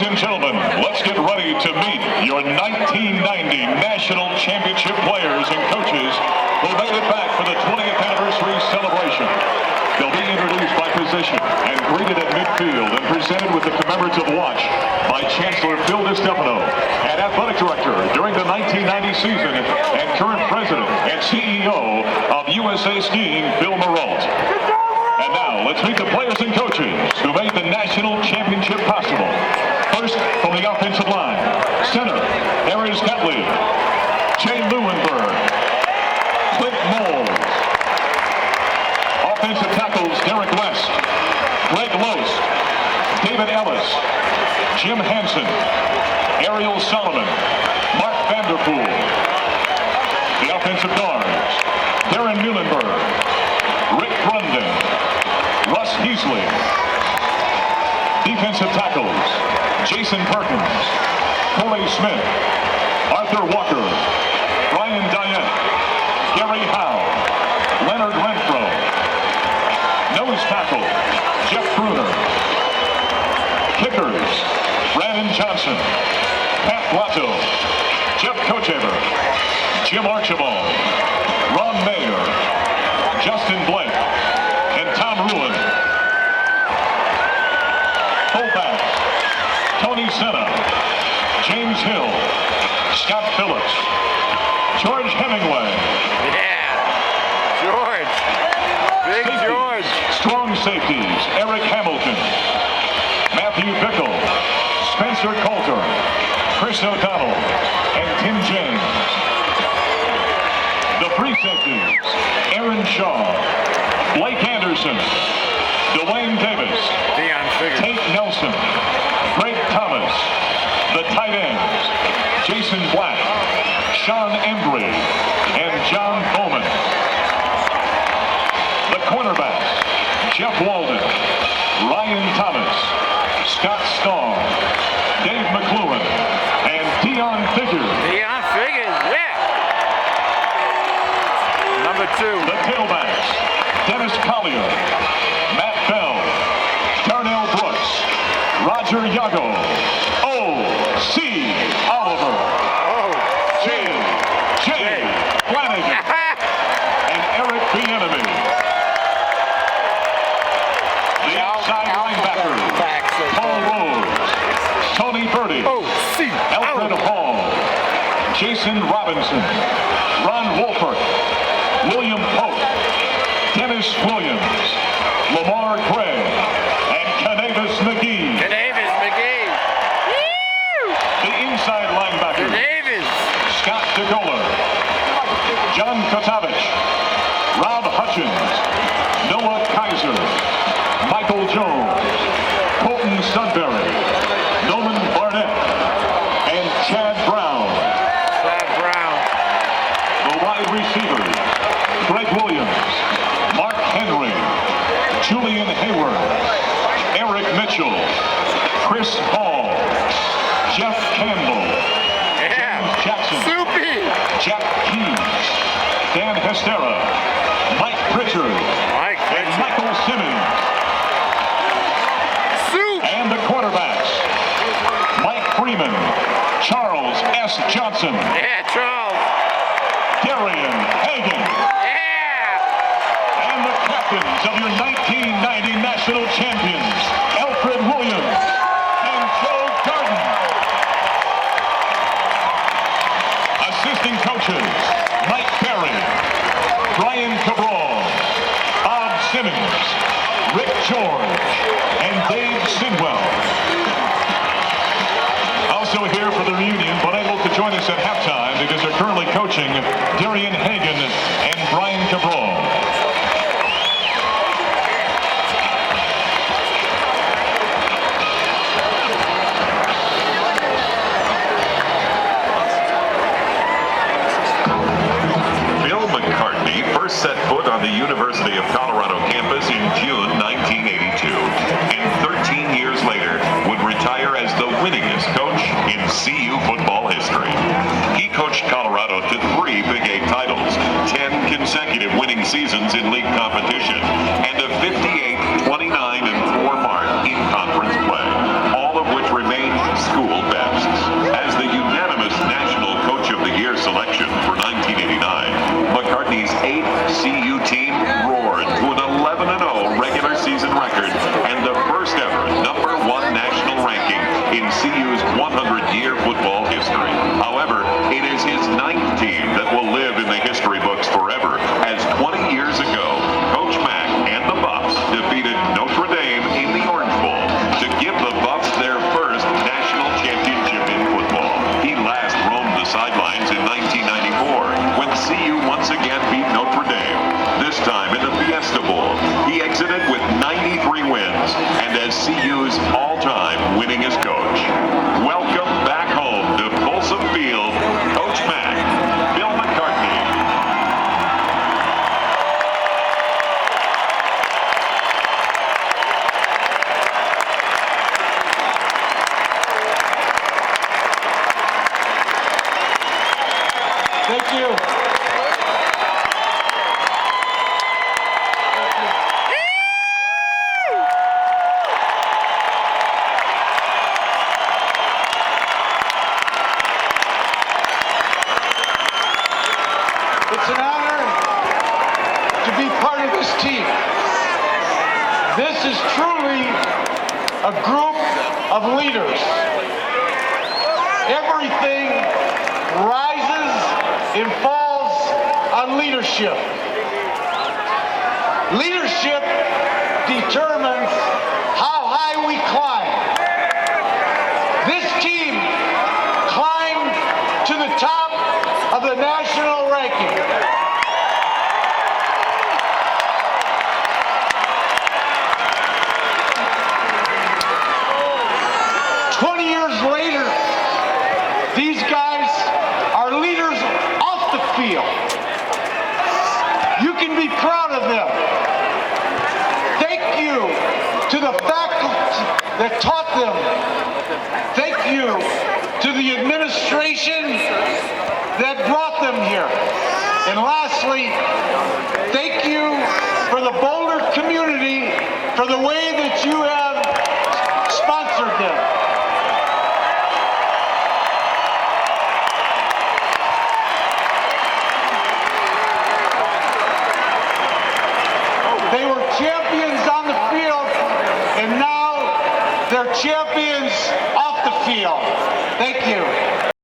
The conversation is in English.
Ladies and gentlemen, let's get ready to meet your 1990 National Championship players and coaches who made it back for the 20th anniversary celebration. They'll be introduced by position and greeted at midfield and presented with the commemorative watch by Chancellor Phil DiStefano and Athletic Director during the 1990 season and current President and CEO of USA Skiing, Bill Maralt. And now, let's meet the players and coaches who made the national championship possible. First, from the offensive line, center, Harris Catley, Jay Lewinberg, Clint Moles. Offensive tackles, Derek West, Greg Loest, David Ellis, Jim Hansen, Ariel Solomon, Mark Vanderpool. The offensive guards, Darren Muhlenberg, Rick Brundon, Russ Heasley. Defensive tackles, Jason Perkins, Corey Smith, Arthur Walker, Brian Diane, Gary Howe, Leonard Renfro. Nose tackle, Jeff Bruner. Kickers, Brandon Johnson, Pat Lotto, Jeff Kochever, Jim Archibald, Ron Mayer, Justin Blake, and Tom Ruin. Fullbacks, Tony Senna, James Hill, Scott Phillips, George Hemingway. Yeah, George. Big Safety, George. Strong safeties, Eric Hamilton, Matthew Bickle, Spencer Coulter, Chris O'Donnell, and Tim James. The free safeties, Aaron Shaw, Blake Anderson, Dwayne Davis, Tate Nelson, Greg Thomas. The tight ends, Jason Black, Sean Embry, and John Bowman. The cornerbacks, Jeff Walden, Ryan Thomas, Scott Stahl, Dave McLuhan, and Dion Figures. Dion Figures, yeah. Number 2. The tailbacks, Dennis Collier, Matt Bell, Darnell Brooks, Roger Yago, O.C. Oliver, J. Flanagan, and Eric Bieniemy. The outside linebackers, Paul Rose, Tony Birdie, Alfred Hall, Jason Robinson, Ron Wolfert, William Pope, Dennis Williams, Lamar Gray, and Canavis McGee. The inside linebackers, Scott DeGoller, John Kotovich, Rob Hutchins, Noah Kaiser, Michael Jones, Colton Sudbury, Nolan Barnett, and Chad Brown. The wide receivers, Greg Williams, Mark Henry, Julian Hayward, Eric Mitchell, Chris Hall, Jeff Campbell, James Jackson, Jack Keys, Dan Hestera, Mike Pritchard, and Michael Simmons. And the quarterbacks, Mike Freeman, Charles S. Johnson, Darian Hagan, and the captains of your 1990 national champions, Alfred Williams and Joe Garden. Assisting coaches, Mike Perry, Brian Cabral, Bob Simmons, Rick George, and Dave Sidwell. Also here for the reunion, but able to join us at halftime because they're currently coaching Darian Hagan and Brian Cabral. Bill McCartney first set foot on the University of Colorado campus in June 1982, and 13 years later would retire as the winningest coach in CU football history. He coached Colorado to 3 Big 8 titles, 10 consecutive winning seasons in league competition, and a 58, 29, and 4 mark in conference play, all of which remained CU team roared to an 11-0 regular season record and the first ever #1 national ranking in CU's 100-year football history. However, it is his ninth team that will live in the history books forever, as 20 years ago, Coach Mack and the Buffs defeated Notre Dame in the Orange Bowl to give the Buffs their first national championship in football. He last roamed the sidelines in 1994 when CU once again beat Notre Dame, this time in the Fiesta Bowl. He exited with 93 wins and as CU's all-time winningest coach. Welcome back home to Folsom Field, Coach Mack, Bill McCartney. Thank you. It's an honor to be part of this team. This is truly a group of leaders. Everything rises and falls on leadership. Leadership determines how high we climb. This team climbed to the top of the national ranking. Years later, these guys are leaders off the field. You can be proud of them. Thank you to the faculty that taught them. Thank you to the administration that brought them here. And lastly, thank you for the Boulder community for the way that you have